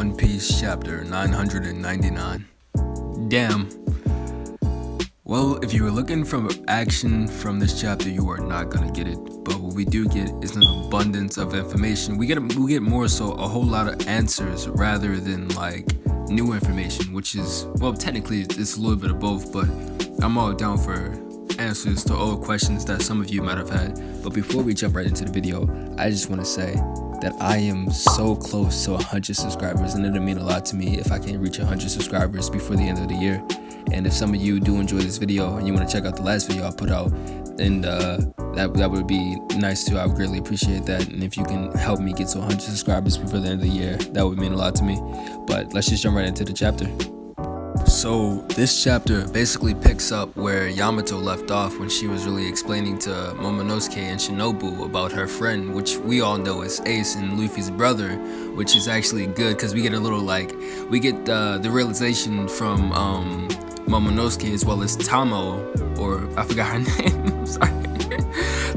One Piece chapter 999. Damn. Well, if you were looking for action from this chapter, you are not gonna get it. But what we do get is an abundance of information. We get more so a whole lot of answers rather than like new information, which is, well, technically it's a little bit of both, but I'm all down for answers to all questions that some of you might have had. But before we jump right into the video, I just want to say that I am so close to 100 subscribers, and it'll mean a lot to me if I can reach 100 subscribers before the end of the year. And if some of you do enjoy this video and you want to check out the last video I put out, and that would be nice too. I would greatly appreciate that. And if you can help me get to 100 subscribers before the end of the year, that would mean a lot to me. But let's just jump right into the chapter. So this chapter basically picks up where Yamato left off when she was really explaining to Momonosuke and Shinobu about her friend, which we all know is Ace and Luffy's brother, which is actually good because we get a little the realization from Momonosuke as well as Tamo, or I forgot her name, I'm sorry.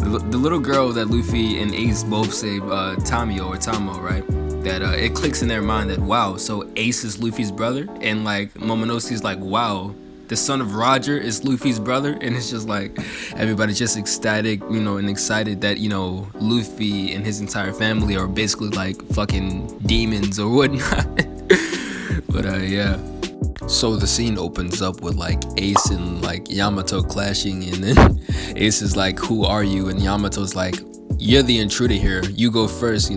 The little girl that Luffy and Ace both say Tamio or Tamo, right? That it clicks in their mind that, wow, so Ace is Luffy's brother, and like Momonosuke's like, wow, the son of Roger is Luffy's brother, and it's just like everybody's just ecstatic, and excited that Luffy and his entire family are basically like fucking demons or whatnot. But yeah. So the scene opens up with like Ace and like Yamato clashing, and then Ace is like, who are you? And Yamato's like, you're the intruder here, you go first,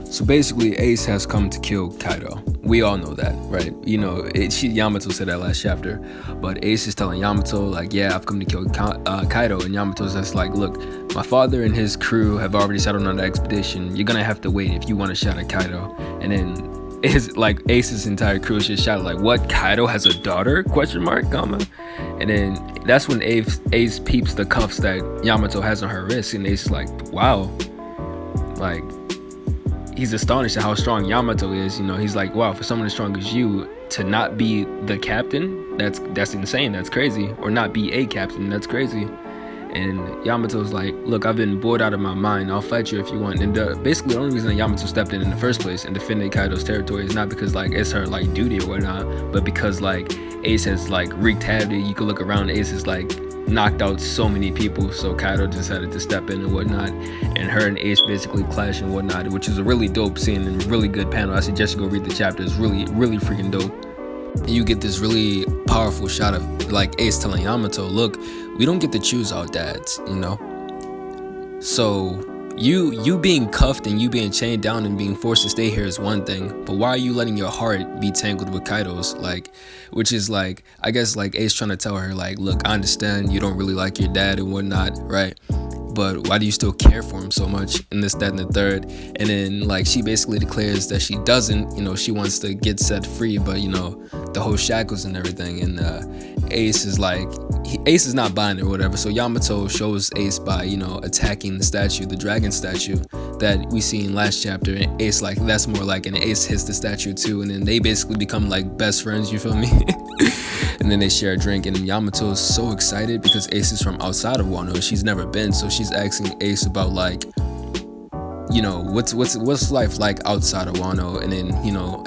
So basically, Ace has come to kill Kaido. We all know that, right? Yamato said that last chapter. But Ace is telling Yamato, like, yeah, I've come to kill Kaido. And Yamato's just like, look, my father and his crew have already settled on the expedition. You're gonna have to wait if you want to shot at Kaido. And then Ace's entire crew is just shouted like, what? Kaido has a daughter? ? And then that's when Ace peeps the cuffs that Yamato has on her wrist. And Ace is like, wow. Like, he's astonished at how strong Yamato is. He's like, wow, for someone as strong as you to not be the captain, that's insane, that's crazy. Or not be a captain, that's crazy. And Yamato's like, look, I've been bored out of my mind, I'll fight you if you want. And basically the only reason that Yamato stepped in the first place and defended Kaido's territory is not because like it's her like duty or whatnot, but because like Ace has like wreaked havoc. You can look around, Ace has like knocked out so many people, so Kaido decided to step in and whatnot, and her and Ace basically clash and whatnot, which is a really dope scene and really good panel. I suggest you go read the chapter. It's really freaking dope. And you get this really powerful shot of like Ace telling Yamato, look, we don't get to choose our dads, so you being cuffed and you being chained down and being forced to stay here is one thing, but why are you letting your heart be tangled with Kaido's? Like, which is like, I guess like Ace trying to tell her like, look, I understand you don't really like your dad and whatnot, right? But why do you still care for him so much, and this, that, and the third? And then like she basically declares that she doesn't, she wants to get set free, but the whole shackles and everything. And Ace is like, Ace is not buying it or whatever. So Yamato shows Ace by attacking the statue, the dragon statue that we see in last chapter. And Ace like, that's more like, and Ace hits the statue too, and then they basically become like best friends, you feel me? And then they share a drink, and Yamato is so excited because Ace is from outside of Wano. She's never been, so she's asking Ace about like, what's life like outside of Wano? And then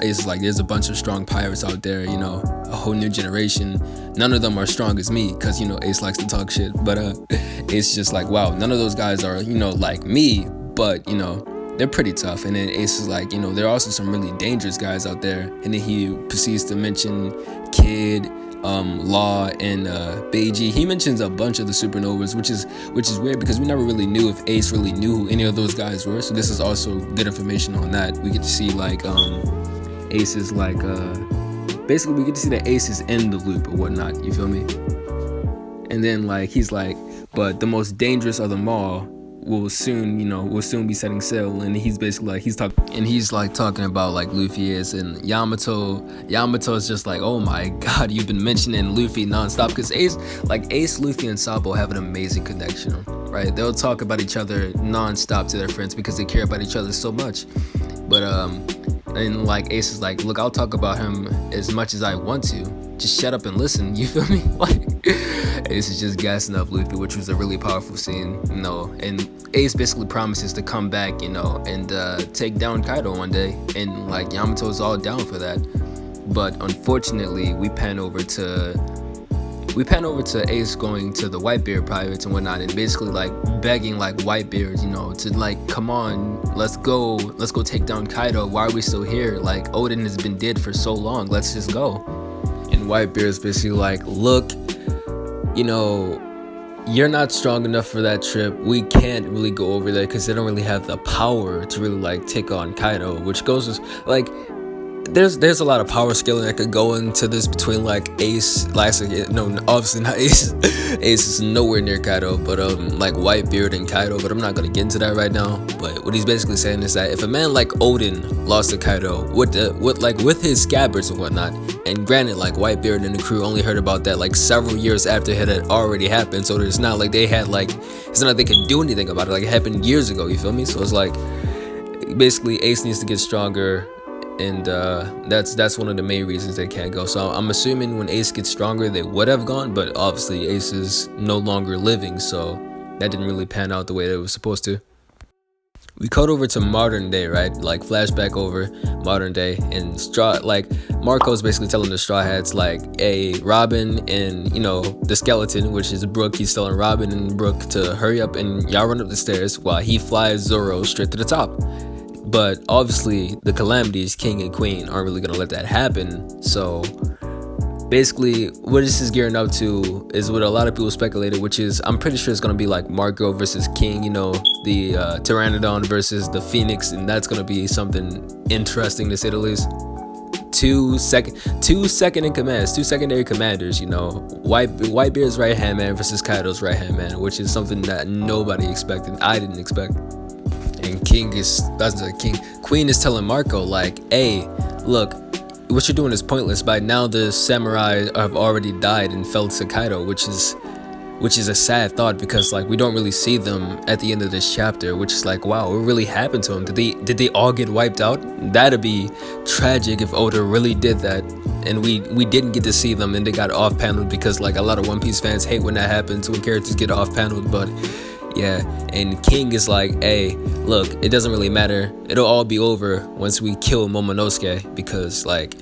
Ace is like, there's a bunch of strong pirates out there, a whole new generation. None of them are strong as me, because Ace likes to talk shit. But Ace is just like, wow, none of those guys are like me, but they're pretty tough. And then Ace is like, there are also some really dangerous guys out there. And then he proceeds to mention Kid, Law, and Beiji. He mentions a bunch of the supernovas, which is weird because we never really knew if Ace really knew who any of those guys were. So this is also good information on that. We get to see like Ace is like basically we get to see that Ace is in the loop or whatnot, you feel me? And then like he's like, but the most dangerous of them all will soon be setting sail. And he's basically like, he's talking about like Luffy is, and Yamato's just like, oh my god, you've been mentioning Luffy nonstop, because Ace, Luffy, and Sabo have an amazing connection, right? They'll talk about each other nonstop to their friends because they care about each other so much. But And like Ace is like, look, I'll talk about him as much as I want to. Just shut up and listen. You feel me? Like Ace is just gassing up Luffy, which was a really powerful scene, you know. And Ace basically promises to come back, you know, and take down Kaido one day. And like Yamato's all down for that. But unfortunately, we pan over to Ace going to the Whitebeard pirates and whatnot, and basically like begging like Whitebeard, you know, to like, come on, let's go take down Kaido. Why are we still here? Like Oden has been dead for so long. Let's just go. And Whitebeard's basically like, look, you know, you're not strong enough for that trip. We can't really go over there because they don't really have the power to really like take on Kaido, which goes as like. There's a lot of power scaling that could go into this between like Ace, no, obviously not Ace. Ace is nowhere near Kaido, but like Whitebeard and Kaido. But I'm not gonna get into that right now. But what he's basically saying is that if a man like Oden lost to Kaido with his scabbards and whatnot, and granted like Whitebeard and the crew only heard about that like several years after it had already happened, so it's not like they could do anything about it. Like it happened years ago. You feel me? So it's like basically Ace needs to get stronger. And that's one of the main reasons they can't go. So I'm assuming when Ace gets stronger, they would have gone, but obviously Ace is no longer living, so that didn't really pan out the way that it was supposed to. We cut over to modern day, right? Like flashback over modern day, and Marco's basically telling the Straw Hats like, hey, Robin and, you know, the skeleton, which is Brook, he's telling Robin and Brook to hurry up and y'all run up the stairs while he flies Zoro straight to the top. But obviously the Calamities, King and Queen, aren't really gonna let that happen. So basically what this is gearing up to is what a lot of people speculated, which is I'm pretty sure it's gonna be like Marco versus King, you know, the Pteranodon versus the Phoenix, and that's gonna be something interesting to say the least. Two secondary commanders, you know, Whitebeard's right hand man versus Kaido's right hand man, which is something that nobody expected. I didn't expect. And Queen is telling Marco like, hey, look, what you're doing is pointless. By now the samurai have already died and fell to Kaido, which is a sad thought, because like we don't really see them at the end of this chapter, which is like, wow, what really happened to them? Did they all get wiped out? That'd be tragic if Oda really did that and we didn't get to see them and they got off paneled, because like a lot of One Piece fans hate when that happens, when characters get off paneled. But yeah, and King is like, hey, look, it doesn't really matter. It'll all be over once we kill Momonosuke, because like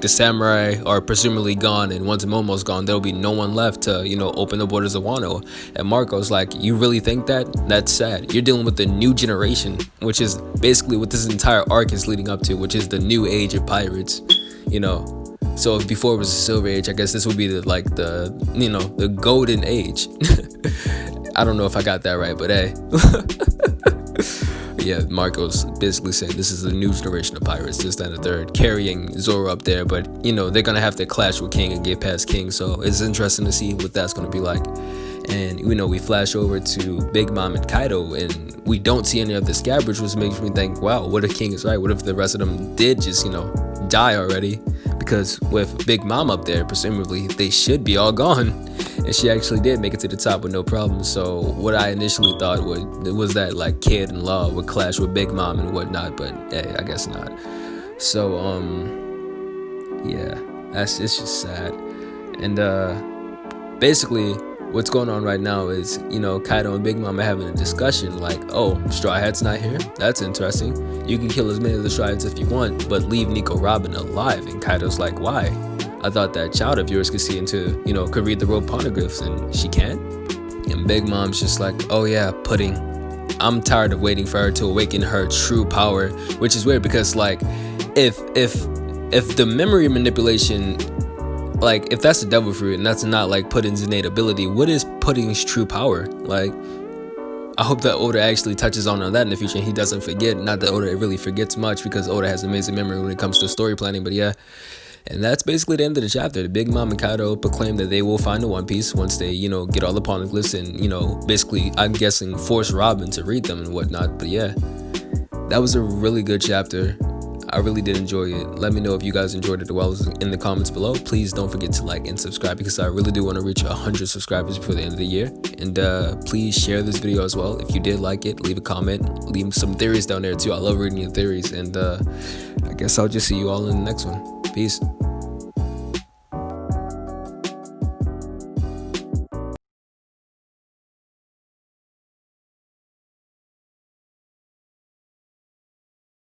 the samurai are presumably gone, and once Momo's gone, there'll be no one left to, you know, open the borders of Wano. And Marco's like, you really think that? That's sad. You're dealing with the new generation, which is basically what this entire arc is leading up to, which is the new age of pirates, you know. So if before it was the Silver Age, I guess this would be the golden age. I don't know if I got that right, but hey. Yeah, Marco's basically saying this is a new generation of pirates, this, that, and the third, carrying Zoro up there. But, you know, they're going to have to clash with King and get past King. So it's interesting to see what that's going to be like. And, you know, we flash over to Big Mom and Kaido, and we don't see any of the scabbards, which makes me think, wow, what if King is right? What if the rest of them did just, you know, die already? Because with Big Mom up there, presumably they should be all gone. And she actually did make it to the top with no problem. So what I initially thought was that like Kid and Law would clash with Big Mom and whatnot, but hey, I guess not. So yeah, it's just sad. And basically what's going on right now is, you know, Kaido and Big Mom are having a discussion like, oh, Straw Hat's not here? That's interesting. You can kill as many of the Straw Hats if you want, but leave Nico Robin alive. And Kaido's like, why? I thought that child of yours could see into, you know, could read the road poneglyphs, and she can't. And Big Mom's just like, oh yeah, Pudding. I'm tired of waiting for her to awaken her true power, which is weird because like, if the memory manipulation, like if that's the devil fruit and that's not like Pudding's innate ability, what is Pudding's true power? Like, I hope that Oda actually touches on that in the future and he doesn't forget. Not that Oda really forgets much, because Oda has amazing memory when it comes to story planning, but yeah. And that's basically the end of the chapter. The Big Mom and Kaido proclaim that they will find the One Piece once they, you know, get all the poneglyphs and, you know, basically, I'm guessing, force Robin to read them and whatnot. But yeah, that was a really good chapter. I really did enjoy it. Let me know if you guys enjoyed it as well in the comments below. Please don't forget to like and subscribe, because I really do want to reach 100 subscribers before the end of the year. And please share this video as well. If you did like it, leave a comment, leave some theories down there too. I love reading your theories. And I guess I'll just see you all in the next one. Peace.